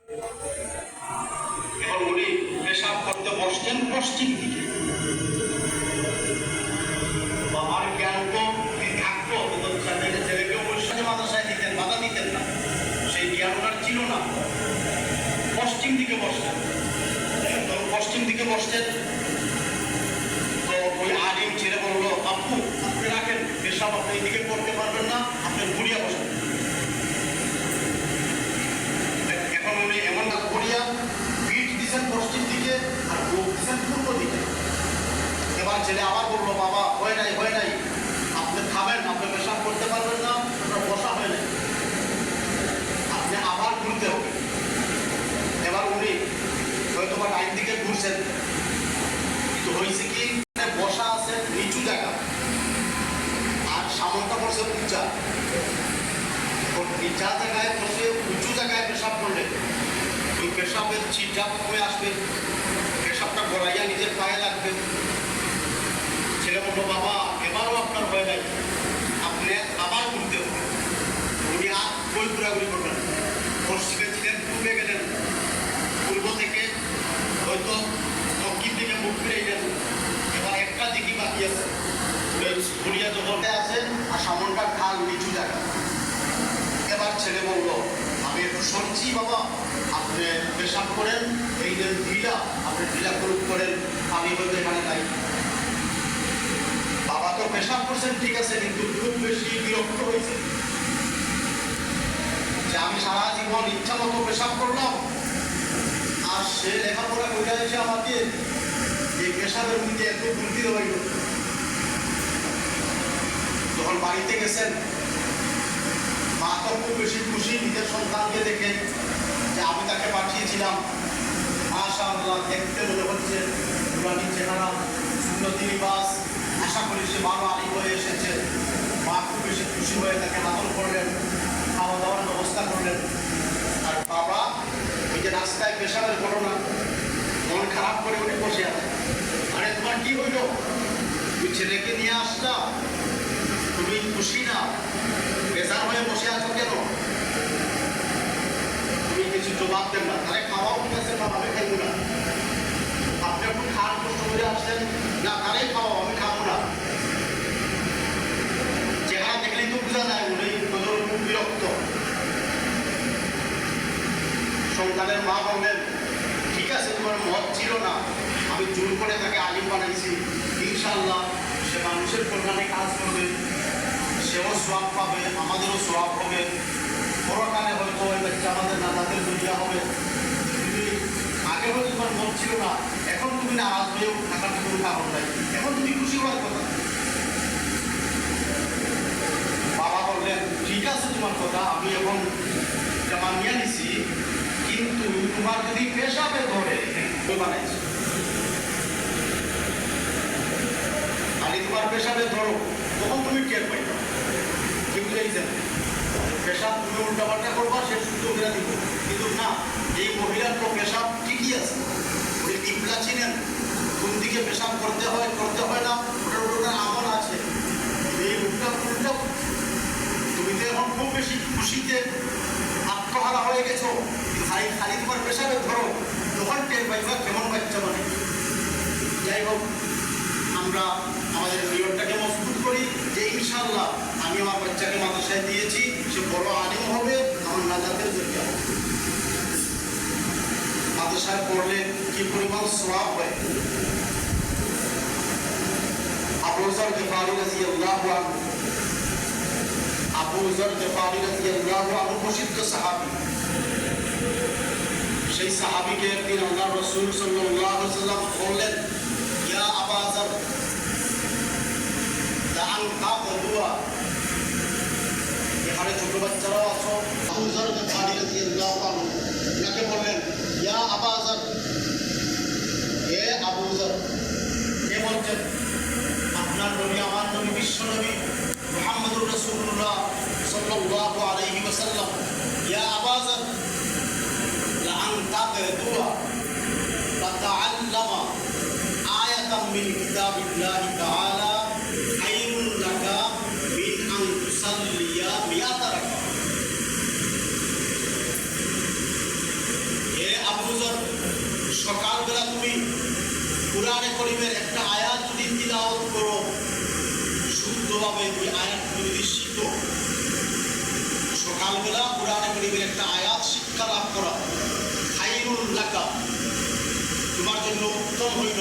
এখন উনি পেশাব করতে বসছেন পশ্চিম দিকে। বাবার জ্ঞান তো থাকতো, কিন্তু ছেলেকে অবশ্যই মাদ্রাসায় দিতেন, বাধা দিতেন না, সেই জ্ঞান ওনার ছিল না। পশ্চিম দিকে বসতেন, পশ্চিম দিকে বসতেন। তো ওই আলিম ছেলে বললো, আপু আপনি রাখেন, পেশাব আপনি এদিকে করতে পারবেন না, আপনি ঘুরিয়া বসেন। এখন উনি এমন না ঘুরিয়া পিঠ দিচ্ছেন পশ্চিম দিকে আর বুক দিচ্ছেন পূর্ব দিকে। এবার ছেলে আবার বললো, বাবা হয় নাই, আপনি খাবেন, আপনি পেশাব করতে পারবেন না, আপনার বসা হয় নাই, আপনি আবার ঘুরতে হবে। এবার উনি হয়তো বা ডাইন দিকে ঘুরছেন, কিন্তু হয়েছে কি বসা আছে নিচু জায়গা আর সামনটা পড়ছে উঁচা। নিচা জায়গায় বসে উঁচু জায়গায় পেশাব করলে ওই পেশাবের ছিটা কমে আসবে, পেশাবটা গড়াইয়া নিজের পায়ে লাগবে। ছেলে বললো, বাবা এবারও আপনার হয়ে নাই, আপনি আবার ঘুরতে হবে। উনি আর বই ঘোরাঘুরি করবেন, পশ্চিমে ছিলেন, পূর্বে গেলেন, পূর্ব থেকে হয়তো দক্ষিণ দিকে মুখ ফিরে গেলেন। এবার একটা দিকে বাকি আছে, ঘুরিয়া যখন আছেন আর সামনটা খাল নিচু জায়গা। এবার ছেলে বললো, আমি একটু সরছি বাবা, আপনি পেশাব করেন, এই যে ঢিলা আপনি ঢিলা করেন, আমি হয়তো এখানে নাই। বাবা তো পেশাব করছেন ঠিক আছে, কিন্তু খুব বেশি বিরক্ত হয়েছে যে আমি সারা জীবন ইচ্ছা মতো পেশাব করলাম, আর সে লেখাপড়া করে এসে আমাকে এই পেশাবের মধ্যে এত গুনতি হইল। যখন বাড়িতে গেছেন, মা তো খুব বেশি খুশি নিজের সন্তানকে দেখে যে আমি তাকে পাঠিয়েছিলাম, মাশাআল্লাহ দেখতে মনে হচ্ছে নুরানি চেহারা, সুন্নতি লিবাস, আশা করি সে ভালো আলিম হয়ে এসেছে। মা খুব বেশি খুশি হয়ে তাকে আদর করলেন, খাওয়া দাওয়ার ব্যবস্থা করলেন। আর বাবা ওই যে রাস্তায় পেশাবের ঘটনা, মন খারাপ করে উঠে বসে আছে। আরে তোমার কি হইল, তুই ছেলেকে নিয়ে আসলা, তুমি খুশি না, বেজার হয়ে বসে আছো কেন? তুমি কিছু জবাব দেন না। তারে খাওয়াও ঠিক আছে, আমি খাইব না। আপনি এখন খাওয়ার কষ্ট করে আসছেন না, তারে খাওয়াও, আমি খাবো না। চেহারা দেখলেই তো বোঝা যায় উনি খুব বিরক্ত। সন্তানের মা বললেন, ঠিক আছে তোমার মত ছিল না, আমি জোর করে তাকে আলিম বানাইছি, ইনশাআল্লাহ সে মানুষের কল্যাণে কাজ করবে, সেও সোয়াব পাবে, আমাদেরও সোয়াব হবে, পরকালে হয়তো ওই বাচ্চা আমাদের নানাদের দুনিয়া হবে। তুমি আগে হয়তো তোমার মত ছিল না, এখন তুমি নারাজ হয়েও থাকার কোনো কারণ নাই, এখন তুমি খুশি হওয়ার কথা। বাবা বললেন, ঠিক আছে তোমার কথা, আমি এখন এটা মানিয়ে নিছি, কিন্তু তোমার যদি পেশাবে ধরে বানাইছি, খালি তোমার পেশাবে ধরো, তখন তুমি টের পাইবা। কিন্তু এই যে পেশাব তুমি উল্টাপাল্টা করবা, সে সুযোগ করে দিব। কিন্তু না, এই মহিলার তো পেশাব ঠিকই আছে, উনি কিবলা ছিলেন, কোন দিকে পেশাব করতে হয় না, ওটার ওটার আমল আছে। এই উল্টা তুমি তো এখন খুব বেশি খুশিতে আত্মহারা হয়ে গেছো, খালি তোমার পেশাবে ধরো, তখন টের পাইবা কেমন বাচ্চা মানে। যাই হোক, আমরা আমাদের নিয়মটাকে মজবুত করি যে ইনশাআল্লাহ আমি আমার বাচ্চাকে মাদ্রাসায় দিয়েছি, সে বড় আলিম হবে, আমার নাজাতের জরিয়া হবে। মাদ্রাসায় পড়লে কি পরিমাণ সওয়াব হয়। আবু যর গিফারি রাদিয়াল্লাহু আনহু, আবু যর গিফারি রাদিয়াল্লাহু আনহু প্রসিদ্ধ সাহাবী। সেই সাহাবীকে একদিন আল্লাহর রাসূল সাল্লাল্লাহু আলাইহি ওয়াসাল্লাম বললেন, ইয়া আবা যর এখানে ছোট বাচ্চারাও আছো। আবু যর গিফারি রাদিয়াল্লাহু আনহু ওনাকে বললেন, ইয়া আবা যর, হে আবু যর। কে বলছেন? আপনার নবী, আমার নবী, বিশ্ব নবী মুহাম্মদুর রাসূলুল্লাহ সাল্লাল্লাহু আলাইহি ওয়াসাল্লাম। ইয়া আবা যর, লাআন তাকদুয়া ফাতাআল্লামা আয়াতাম মিন কিতাবিল্লাহি তাআলা খায়রুন লাকা মিন আন তুসাল্লিয়া মিয়াতা রাকাত। সকালবেলা তুমি কুরআনে কারীমের একটা আয়াত যদি তিলাওয়াত করো, শুদ্ধভাবে ওই আয়াত যদি শিখো, সকালবেলা কুরআনে কারীমের একটা আয়াত শিক্ষা লাভ করা খায়রুল লাকা, তোমার জন্য উত্তম হইল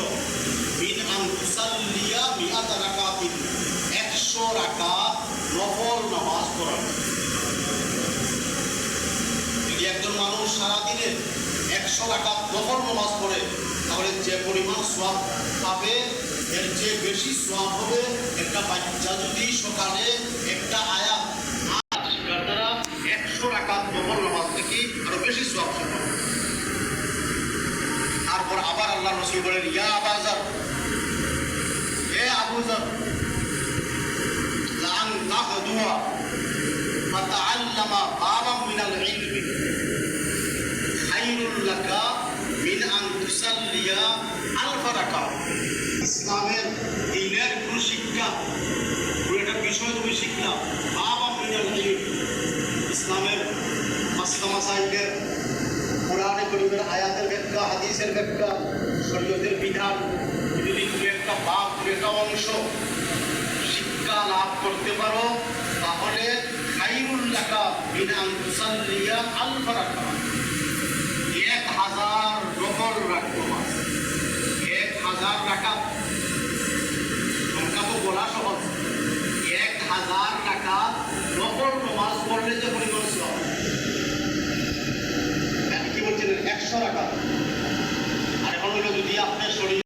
মিন আন তুসাল্লিয়া মিআত রাকাতিন, 100 রাকাত নফল নামাজ পড়া। যদি একজন মানুষ সারাদিনে 100 রাকাত নফল নামাজ পড়ে, তাহলে যে পরিমাণ সওয়াব পাবে এর যে বেশি সওয়াব হবে একটা বাচ্চা যদি সকালে একটা আয়াত শিখার দ্বারা 100 রাকাত নফল নামাজ থেকে আরো বেশি সওয়াব পাবে। তারপর আবার আল্লাহ রাসূল বলেন, ইয়া আবাজার, হে আবু যর, লান তাহদুয়া ফাতাআল্লামা বাবাম মিনাল ইলমি খায়রুল লাকা মিন আন তুসাল্লিয়া আলফ রাকাত। ইসলামের দ্বীনের কোন শিক্ষা, কোন একটা বিষয় তুমি শিখলাম, বাবাম মিনাল ইলমি, ইসলামের মাসলা মাসাইলের, কোরআনে কারীমের আয়াতের ব্যাখ্যা, হাদিসের ব্যাখ্যা, শরীয়তের বিধান, যদি তুমি একটা বাপ, তুমি একটা অংশ শিক্ষা লাভ করতে পারো, তাহলে খায়রুল লাকা মিন আন তুসাল্লিয়া আলফ রাকাত, 1000 নফল নামাজ, 1000 রাকাত। সংখ্যা তো বলা সহজ, 1000 রাকাত নফল নামাজ পড়লে যে পরিমাণ সওয়াব, কি বলছিলেন 100 রাকাত। আর এখন হলো যদি আপনার শরীর